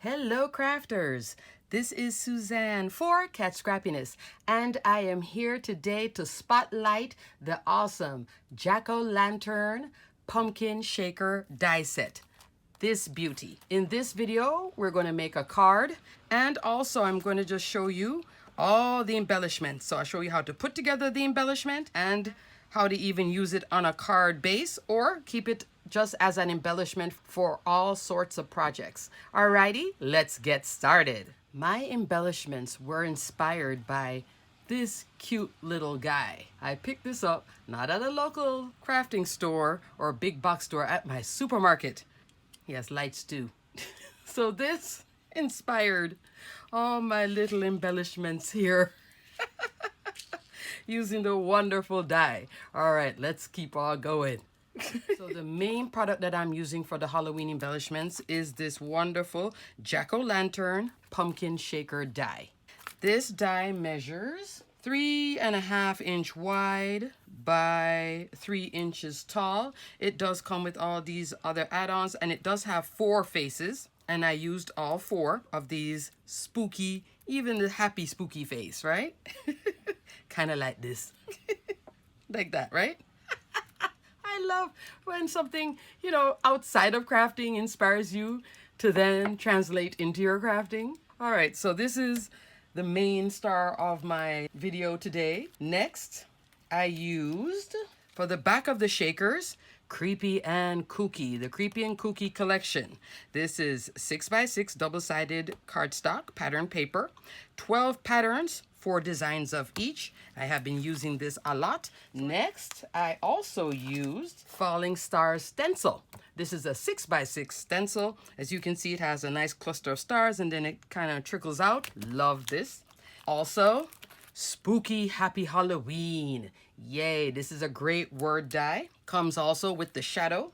Hello crafters, this is Suzanne for Catch Scrappiness, and I am here today to spotlight the awesome Jack-o'-lantern pumpkin shaker die set. This beauty. In this video, we're going to make a card, and also I'm going to just show you all the embellishments. So I'll show you how to put together the embellishment and how to even use it on a card base or keep it just as an embellishment for all sorts of projects. Alrighty, let's get started. My embellishments were inspired by this cute little guy. I picked this up not at a local crafting store or big box store, at my supermarket. He has lights too. So this inspired all my little embellishments here using the wonderful die. All right, let's keep on going. So the main product that I'm using for the Halloween embellishments is this wonderful Jack-o'-lantern pumpkin shaker die. This die measures 3.5 inch wide by 3 inches tall. It does come with all these other add-ons, and it does have 4 faces, and I used all 4 of these spooky, even the happy spooky face, right? Kind of like this. Like that, right? I love when something, outside of crafting inspires you to then translate into your crafting. All right, so this is the main star of my video today. Next, I used, for the back of the shakers, Creepy and Kooky, the Creepy and Kooky collection. This is 6x6 double-sided cardstock pattern paper, 12 patterns, 4 designs of each. I have been using this a lot. Next, I also used Falling Star stencil. This is a 6x6 stencil. As you can see, it has a nice cluster of stars and then it kind of trickles out. Love this. Also, Spooky Happy Halloween. Yay, this is a great word die. Comes also with the shadow.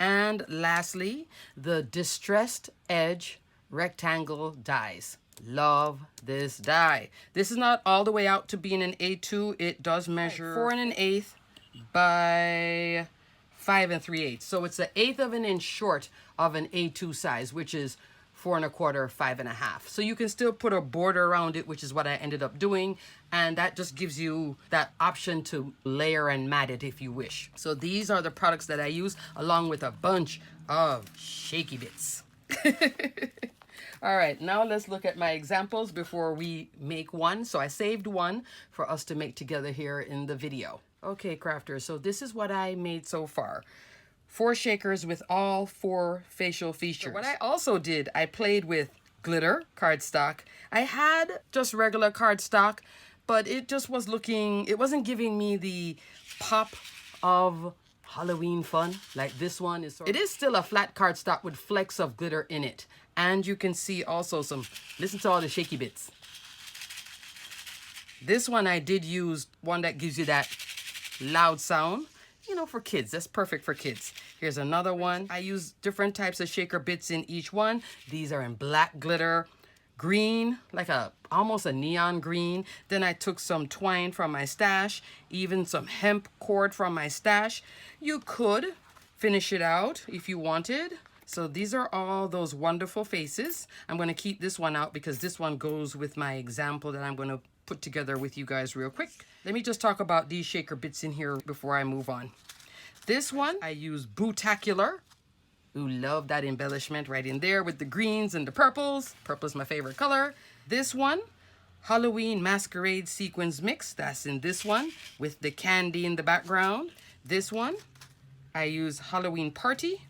And lastly, the Distressed Edge rectangle dies. Love this die. This is not all the way out to being an A2. It does measure 4 1/8 by 5 3/8. So it's an 1/8 of an inch short of an A2 size, which is 4 1/4, 5 1/2. So you can still put a border around it, which is what I ended up doing. And that just gives you that option to layer and mat it if you wish. So these are the products that I use, along with a bunch of shaky bits. All right, now let's look at my examples before we make one. So I saved one for us to make together here in the video. Okay, crafters, so this is what I made so far. 4 shakers with all 4 facial features. So what I also did, I played with glitter cardstock. I had just regular cardstock, but it just was looking, it wasn't giving me the pop of Halloween fun like this one is. It is still a flat cardstock with flecks of glitter in it. And you can see also some, listen to all the shaky bits. This one I did use one that gives you that loud sound, for kids. That's perfect for kids. Here's another one. I use different types of shaker bits in each one. These are in black glitter, green, like almost a neon green. Then I took some twine from my stash, even some hemp cord from my stash. You could finish it out if you wanted. So these are all those wonderful faces. I'm going to keep this one out because this one goes with my example that I'm going to put together with you guys real quick. Let me just talk about these shaker bits in here before I move on. This one, I use Bootacular. Ooh, love that embellishment right in there with the greens and the purples. Purple is my favorite color. This one, Halloween Masquerade Sequins Mix. That's in this one with the candy in the background. This one, I use Halloween Party.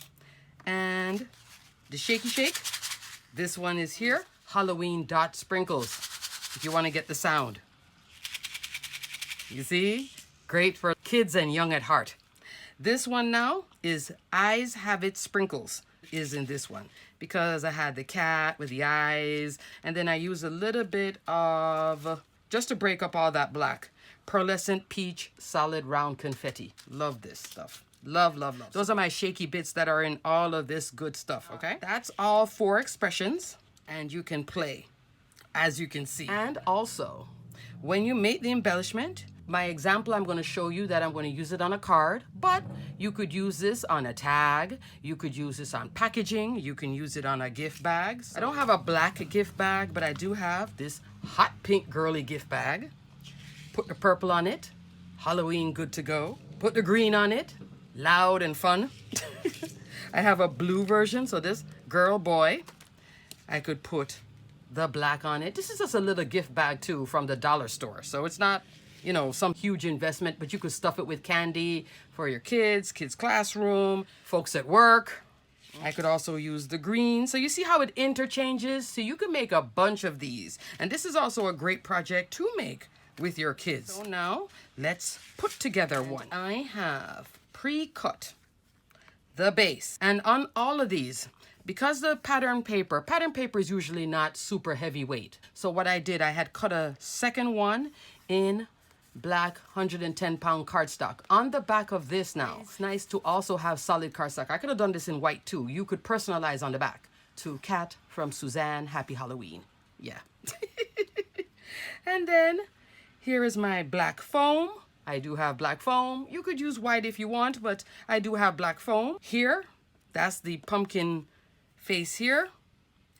And the Shaky Shake, this one is here, Halloween Dot Sprinkles, if you want to get the sound. You see? Great for kids and young at heart. This one now is Eyes Have It Sprinkles, is in this one, because I had the cat with the eyes, and then I use a little bit of, just to break up all that black, Pearlescent Peach Solid Round Confetti. Love this stuff. Love, love, love. Those are my shaky bits that are in all of this good stuff, okay? That's all 4 expressions, and you can play, as you can see. And also, when you make the embellishment, My example, I'm going to show you that I'm going to use it on a card, but you could use this on a tag. You could use this on packaging. You can use it on a gift bag. I don't have a black gift bag, but I do have this hot pink girly gift bag. Put the purple on it. Halloween good to go. Put the green on it. Loud and fun. I have a blue version, so this girl, boy. I could put the black on it. This is just a little gift bag too from the dollar store. So it's not, you know, some huge investment, but you could stuff it with candy for your kids classroom, folks at work. I could also use the green. So you see how it interchanges? So you can make a bunch of these. And this is also a great project to make with your kids. So now let's put together one. I have pre-cut the base. And on all of these, because the pattern paper is usually not super heavyweight. So what I did, I had cut a second one in black 110-pound cardstock. On the back of this now, it's nice to also have solid cardstock. I could have done this in white too. You could personalize on the back. To Kat from Suzanne, happy Halloween. Yeah. And then here is my black foam. I do have black foam. You could use white if you want, but I do have black foam. Here, that's the pumpkin face here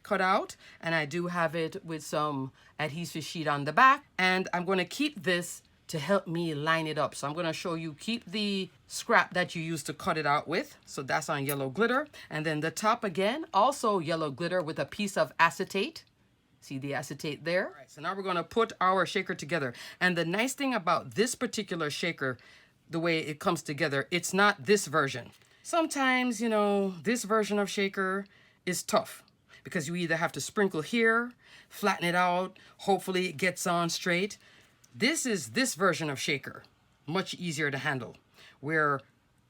cut out, and I do have it with some adhesive sheet on the back, and I'm going to keep this to help me line it up. So I'm going to show you, keep the scrap that you used to cut it out with. So that's on yellow glitter, and then the top again, also yellow glitter with a piece of acetate. See the acetate there? All right, so now we're going to put our shaker together. And the nice thing about this particular shaker, the way it comes together, it's not this version. Sometimes, you know, this version of shaker is tough because you either have to sprinkle here, flatten it out, hopefully it gets on straight. This is this version of shaker, much easier to handle, where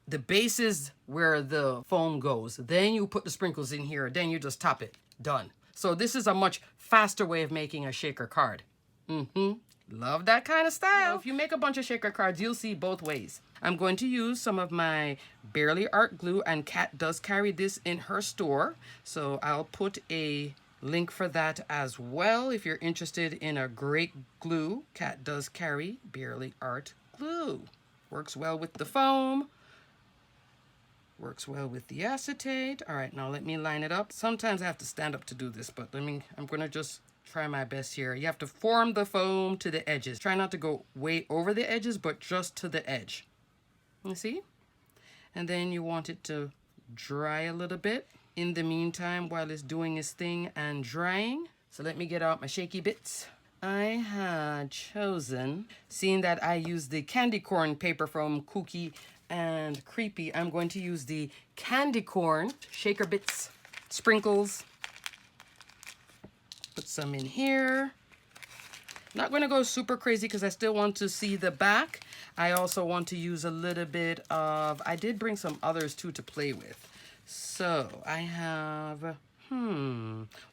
the base is where the foam goes. Then you put the sprinkles in here, then you just top it, done. So this is a much faster way of making a shaker card. Love that kind of style. If you make a bunch of shaker cards, you'll see both ways. I'm going to use some of my Barely Art glue, and Kat does carry this in her store. So I'll put a link for that as well. If you're interested in a great glue, Kat does carry Barely Art glue. Works well with the foam. Works well with the acetate. All right, now let me line it up. Sometimes I have to stand up to do this, but I'm gonna just try my best here. You have to form the foam to the edges. Try not to go way over the edges, but just to the edge. You see? And then you want it to dry a little bit in the meantime while it's doing its thing and drying. So let me get out my shaky bits. I had chosen, seeing that I used the candy corn paper from Kooky and Creepy, I'm going to use the candy corn shaker bits, sprinkles. Put some in here. Not going to go super crazy because I still want to see the back. I also want to use a little bit of, I did bring some others too to play with. So I have,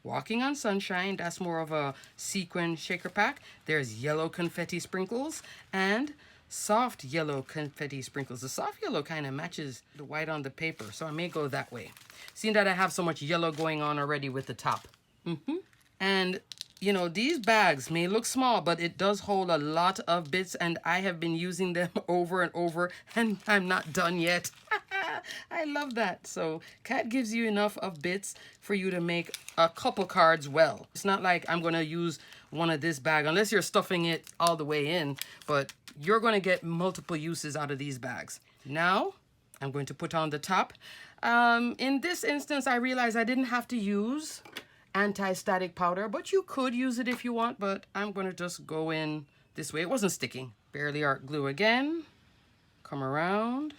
Walking on Sunshine. That's more of a sequin shaker pack. There's yellow confetti sprinkles and soft yellow confetti sprinkles. The soft yellow kind of matches the white on the paper, so I may go that way. Seeing that I have so much yellow going on already with the top. And you know, these bags may look small, but it does hold a lot of bits, and I have been using them over and over, and I'm not done yet. I love that. So Kat gives you enough of bits for you to make a couple cards well. It's not like I'm going to use one of this bag, unless you're stuffing it all the way in, but you're going to get multiple uses out of these bags. Now, I'm going to put on the top. In this instance, I realized I didn't have to use anti-static powder, but you could use it if you want, but I'm going to just go in this way. It wasn't sticking. Barely Art glue again. Come around.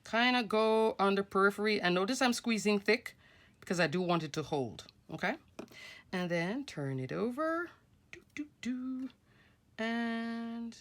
Kind of go on the periphery, and notice I'm squeezing thick because I do want it to hold, okay? And then turn it over, and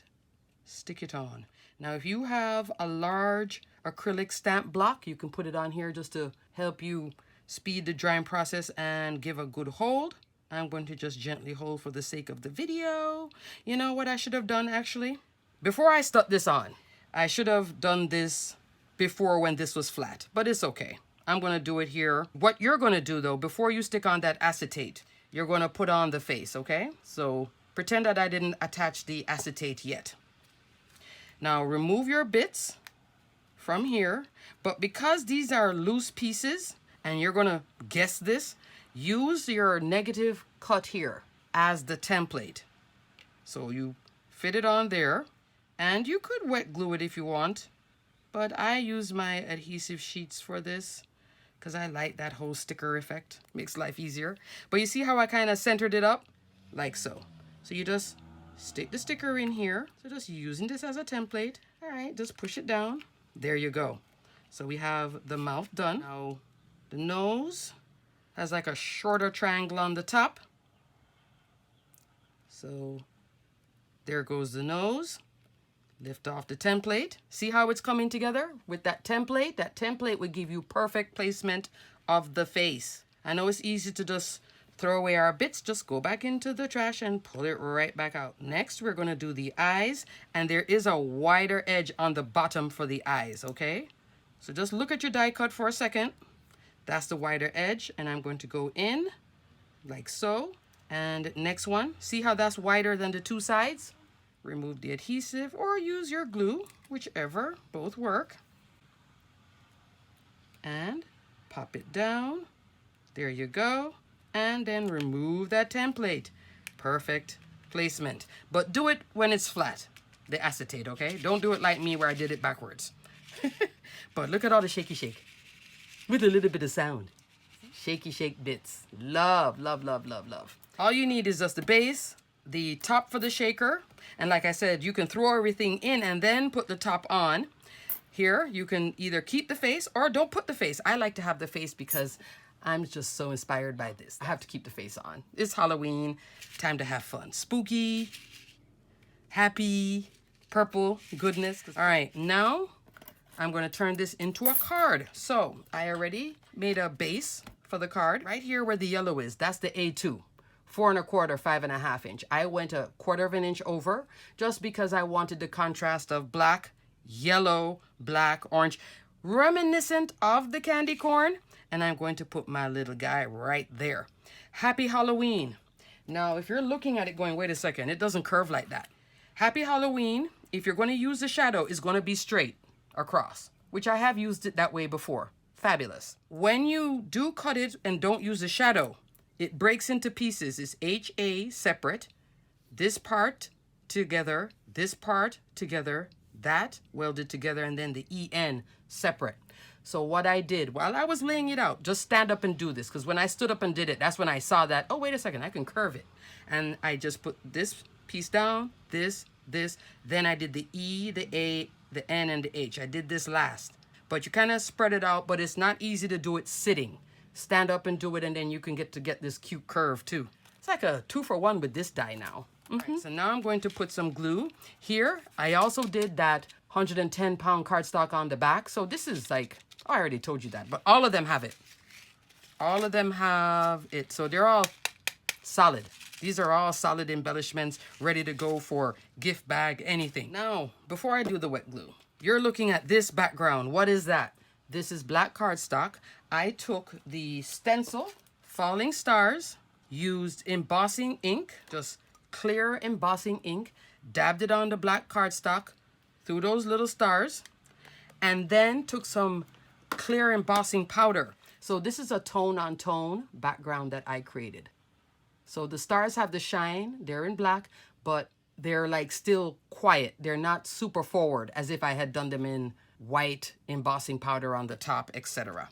stick it on. Now, if you have a large acrylic stamp block, you can put it on here just to help you speed the drying process and give a good hold. I'm going to just gently hold for the sake of the video. You know what I should have done actually? Before I stuck this on, I should have done this before when this was flat, but it's okay. I'm going to do it here. What you're going to do though, before you stick on that acetate, you're going to put on the face, okay? So pretend that I didn't attach the acetate yet. Now remove your bits from here, but because these are loose pieces and you're gonna guess this, use your negative cut here as the template. So you fit it on there, and you could wet glue it if you want, but I use my adhesive sheets for this because I like that whole sticker effect. Makes life easier. But you see how I kind of centered it up? Like so. So you just stick the sticker in here. So just using this as a template. All right, just push it down. There you go. So we have the mouth done. Now the nose has like a shorter triangle on the top. So there goes the nose. Lift off the template. See how it's coming together with that template? That template would give you perfect placement of the face. I know it's easy to just throw away our bits. Just go back into the trash and pull it right back out. Next, we're going to do the eyes, and there is a wider edge on the bottom for the eyes, okay? So just look at your die cut for a second. That's the wider edge, and I'm going to go in like so. And next one, see how that's wider than the two sides? Remove the adhesive or use your glue, whichever, both work. And pop it down. There you go. And then remove that template. Perfect placement. But do it when it's flat, the acetate, okay? Don't do it like me where I did it backwards. But look at all the shaky shake with a little bit of sound. Shaky shake bits. Love, love, love, love, love. All you need is just the base, the top for the shaker, and like I said, you can throw everything in and then put the top on. Here, you can either keep the face or don't put the face. I like to have the face because I'm just so inspired by this. I have to keep the face on. It's Halloween, time to have fun. Spooky, happy, purple goodness. All right, now I'm going to turn this into a card. So I already made a base for the card. Right here where the yellow is, that's the A2. 4 1/4, 5.5 inch. I went a 1/4 inch over just because I wanted the contrast of black, yellow, black, orange, reminiscent of the candy corn. And I'm going to put my little guy right there. Happy Halloween. Now, if you're looking at it going, wait a second, it doesn't curve like that. Happy Halloween, if you're going to use the shadow, is going to be straight across, which I have used it that way before. Fabulous. When you do cut it and don't use the shadow, it breaks into pieces. It's HA separate, this part together, this part together, that welded together, and then the EN separate. So what I did while I was laying it out, just stand up and do this, because when I stood up and did it, that's when I saw that, oh, wait a second, I can curve it. And I just put this piece down, this, then I did the E, the A, the N, and the H. I did this last. But you kind of spread it out, but it's not easy to do it sitting. Stand up and do it, and then you can get this cute curve too. It's like a 2-for-1 with this die now. Right, so now I'm going to put some glue here. I also did that 110-pound cardstock on the back. So this is like, oh, I already told you that, but all of them have it. All of them have it. So they're all solid. These are all solid embellishments ready to go for gift bag, anything. Now, before I do the wet glue, you're looking at this background. What is that? This is black cardstock. I took the stencil, Falling Stars, used embossing ink, just clear embossing ink, dabbed it on the black cardstock through those little stars, and then took some clear embossing powder. So this is a tone-on-tone background that I created. So the stars have the shine, they're in black, but they're like still quiet. They're not super forward as if I had done them in white embossing powder on the top, etc.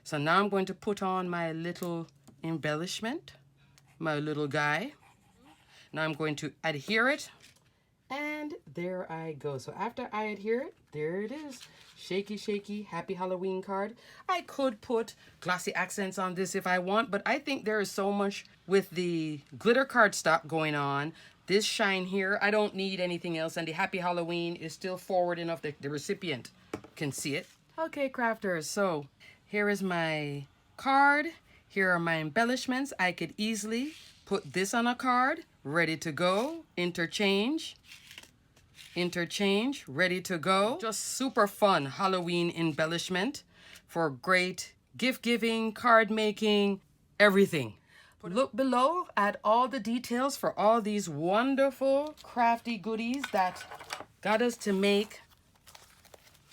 So now I'm going to put on my little embellishment, my little guy. Now I'm going to adhere it, and there I go. So after I adhere it, there it is. Shaky, shaky, happy Halloween card. I could put glossy accents on this if I want, but I think there is so much with the glitter cardstock going on. This shine here, I don't need anything else, and the happy Halloween is still forward enough that the recipient can see it. Okay, crafters, so here is my card. Here are my embellishments. I could easily put this on a card, ready to go, interchange, ready to go. Just super fun Halloween embellishment for great gift giving, card making, everything. Look below at all the details for all these wonderful crafty goodies that got us to make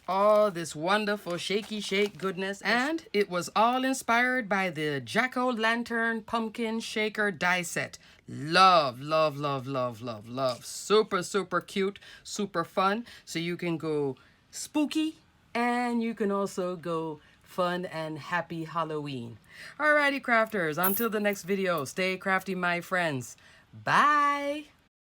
all this wonderful shaky shake goodness, and it was all inspired by the jack-o'-lantern pumpkin shaker die set. Love, love, love, love, love, love. Super, super cute, super fun. So you can go spooky and you can also go fun and happy Halloween. Alrighty, crafters, until the next video, stay crafty, my friends. Bye.